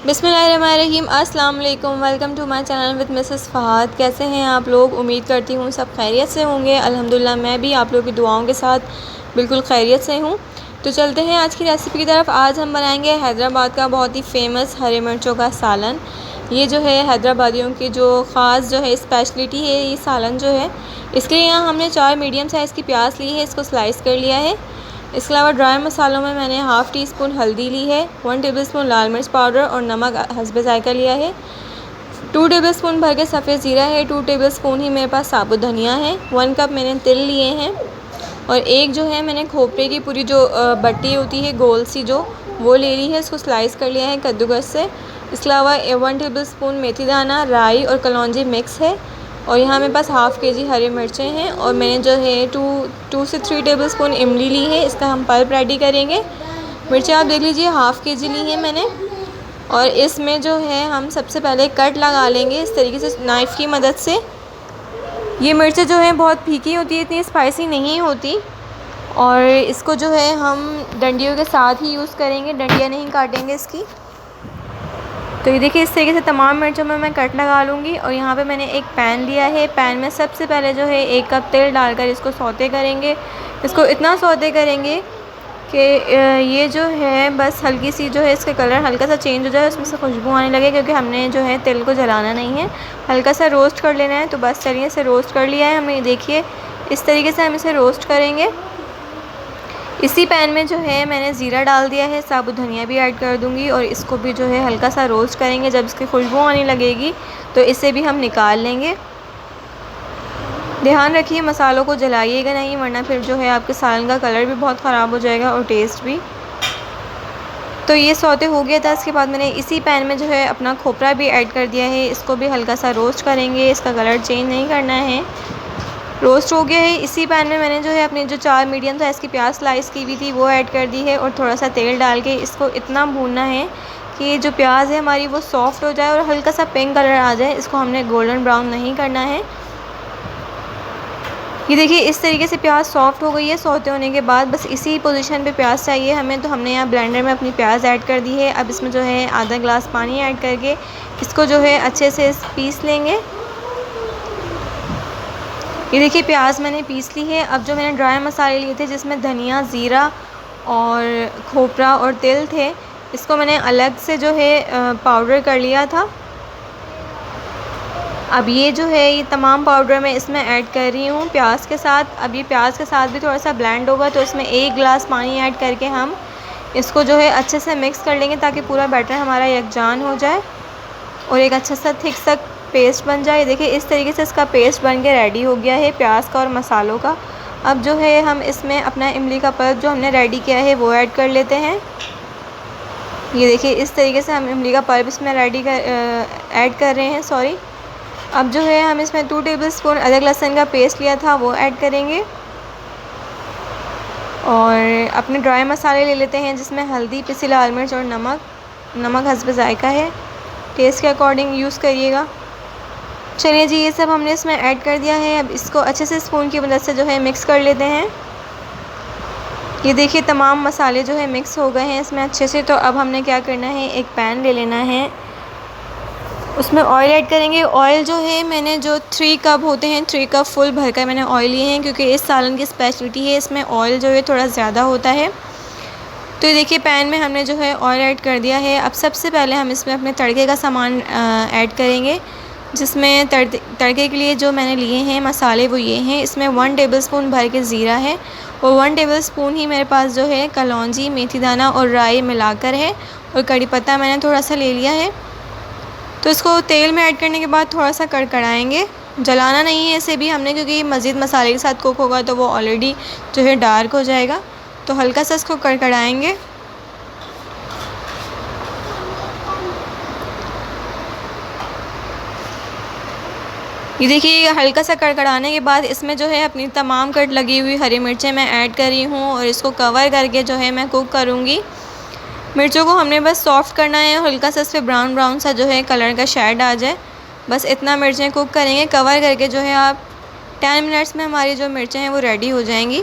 बिस्मिल्लाहिर्रहमानिर्रहीम। अस्सलाम वालेकुम। Welcome to my channel with Mrs Fahad. कैसे हैं आप लोग? उम्मीद करती हूँ सब खैरियत से होंगे। अल्हम्दुलिल्लाह मैं भी आप लोगों की दुआओं के साथ बिल्कुल खैरियत से हूँ। तो चलते हैं आज की रेसिपी की तरफ। आज हम बनाएंगे हैदराबाद का बहुत ही फेमस हरी मिर्चों का सालन। ये जो है हैदराबादियों की जो ख़ास जो है स्पेशलिटी है ये सालन जो है। इसके लिए यहाँ हमने 4 मीडियम साइज़ की प्याज ली है, इसको स्लाइस कर लिया है। इसके अलावा ड्राई मसालों में मैंने हाफ़ टी स्पून हल्दी ली है, 1 टेबलस्पून लाल मिर्च पाउडर और नमक हस्बे ज़ायक़ा लिया है। 2 टेबलस्पून भर के सफ़ेद ज़ीरा है, 2 टेबलस्पून ही मेरे पास साबुत धनिया है, 1 कप मैंने तिल लिए हैं और एक जो है मैंने खोपरे की पूरी जो बट्टी होती है गोल सी जो वो ले ली है, इसको स्लाइस कर लिया है कद्दूकस से। इसके अलावा 1 टेबलस्पून मेथी दाना, राई और कलौंजी मिक्स है और यहाँ मेरे पास हाफ़ केजी हरी मिर्चें हैं और मैंने जो है 2 से 3 टेबलस्पून इमली ली है, इसका हम पल्प रेडी करेंगे। मिर्चें आप देख लीजिए हाफ़ केजी ली है मैंने और इसमें जो है हम सबसे पहले कट लगा लेंगे इस तरीके से नाइफ़ की मदद से। ये मिर्चें जो हैं बहुत फीकी होती है, इतनी स्पाइसी नहीं होती और इसको जो है हम डंडियों के साथ ही यूज़ करेंगे, डंडियाँ नहीं काटेंगे इसकी। तो ये देखिए इस तरीके से तमाम मिर्चों में मैं कट लगा लूँगी और यहाँ पे मैंने एक पैन लिया है। पैन में सबसे पहले जो है 1 कप तेल डालकर इसको सौते करेंगे। इसको इतना सौते करेंगे कि ये जो है बस हल्की सी जो है इसका कलर हल्का सा चेंज हो जाए, उसमें से खुशबू आने लगे, क्योंकि हमने जो है तेल को जलाना नहीं है, हल्का सा रोस्ट कर लेना है। तो बस चलिए इसे रोस्ट कर लिया है हमने। देखिए इस तरीके से हम इसे रोस्ट करेंगे। इसी पैन में जो है मैंने ज़ीरा डाल दिया है, साबुत धनिया भी ऐड कर दूंगी और इसको भी जो है हल्का सा रोस्ट करेंगे। जब इसकी खुशबू आने लगेगी तो इसे भी हम निकाल लेंगे। ध्यान रखिए मसालों को जलाइएगा नहीं, वरना फिर जो है आपके सालन का कलर भी बहुत ख़राब हो जाएगा और टेस्ट भी। तो ये सौते हो गया था। इसके बाद मैंने इसी पैन में जो है अपना खोपरा भी ऐड कर दिया है, इसको भी हल्का सा रोस्ट करेंगे, इसका कलर चेंज नहीं करना है। रोस्ट हो गया है। इसी पैन में मैंने जो है अपनी जो 4 मीडियम साइज़ की प्याज स्लाइस की हुई थी वो ऐड कर दी है और थोड़ा सा तेल डाल के इसको इतना भूनना है कि जो प्याज है हमारी वो सॉफ़्ट हो जाए और हल्का सा पिंक कलर आ जाए। इसको हमने गोल्डन ब्राउन नहीं करना है। ये देखिए इस तरीके से प्याज सॉफ़्ट हो गई है सौते होने के बाद। बस इसी पोजीशन पे प्याज चाहिए हमें। तो हमने यहाँ ब्लेंडर में अपनी प्याज ऐड कर दी है। अब इसमें जो है आधा गिलास पानी ऐड करके इसको जो है अच्छे से पीस लेंगे। ये देखिए प्याज मैंने पीस ली है। अब जो मैंने ड्राई मसाले लिए थे जिसमें धनिया, ज़ीरा और खोपरा और तिल थे, इसको मैंने अलग से जो है पाउडर कर लिया था। अब ये जो है ये तमाम पाउडर मैं इसमें ऐड कर रही हूँ प्याज के साथ। अब ये प्याज के साथ भी थोड़ा सा ब्लेंड होगा तो इसमें 1 गिलास पानी ऐड करके हम इसको जो है अच्छे से मिक्स कर लेंगे ताकि पूरा बैटर हमारा यकजान हो जाए और एक अच्छा सा थिक सा पेस्ट बन जाए। देखिए इस तरीके से इसका पेस्ट बन के रेडी हो गया है प्याज का और मसालों का। अब जो है हम इसमें अपना इमली का पल्प जो हमने रेडी किया है वो ऐड कर लेते हैं। ये देखिए इस तरीके से हम इमली का पल्प इसमें ऐड कर रहे हैं। अब जो है हम इसमें 2 टेबलस्पून अदरक लहसुन का पेस्ट लिया था वो ऐड करेंगे और अपने ड्राई मसाले ले लेते हैं जिसमें हल्दी, पिसी लाल मिर्च और नमक हस्बे ज़ायक़ा है, टेस्ट के अकॉर्डिंग यूज़ करिएगा। चलिए जी ये सब हमने इसमें ऐड कर दिया है। अब इसको अच्छे से स्पून की मदद से जो है मिक्स कर लेते हैं। ये देखिए तमाम मसाले जो है मिक्स हो गए हैं इसमें अच्छे से। तो अब हमने क्या करना है, एक पैन ले लेना है, उसमें ऑयल ऐड करेंगे। ऑयल जो है मैंने जो 3 कप होते हैं 3 कप फुल भर कर मैंने ऑयल लिए हैं, क्योंकि इस सालन की स्पेशलिटी है इसमें ऑयल जो है थोड़ा ज़्यादा होता है। तो ये देखिए पैन में हमने जो है ऑयल ऐड कर दिया है। अब सबसे पहले हम इसमें अपने तड़के का सामान ऐड करेंगे, जिसमें तड़के के लिए जो मैंने लिए हैं मसाले वो ये हैं। इसमें 1 टेबलस्पून भर के ज़ीरा है और 1 टेबलस्पून ही मेरे पास जो है कलौंजी, मेथी दाना और राई मिलाकर है और कड़ी पत्ता मैंने थोड़ा सा ले लिया है। तो इसको तेल में ऐड करने के बाद थोड़ा सा कड़कड़ाएंगे, जलाना नहीं है इसे भी हमने, क्योंकि मज़ीद मसाले के साथ कुक होगा तो वो ऑलरेडी जो है डार्क हो जाएगा। तो हल्का सा इसको कड़कड़ाएंगे। ये देखिए हल्का सा कड़कड़ाने के बाद इसमें जो है अपनी तमाम कट लगी हुई हरी मिर्चें मैं ऐड कर रही हूँ और इसको कवर करके जो है मैं कुक करूँगी। मिर्चों को हमने बस सॉफ़्ट करना है, हल्का सा इस पर ब्राउन सा जो है कलर का शेड आ जाए, बस इतना मिर्चें कुक करेंगे कवर करके। जो है आप 10 मिनट्स में हमारी जो मिर्चें हैं वो रेडी हो जाएंगी।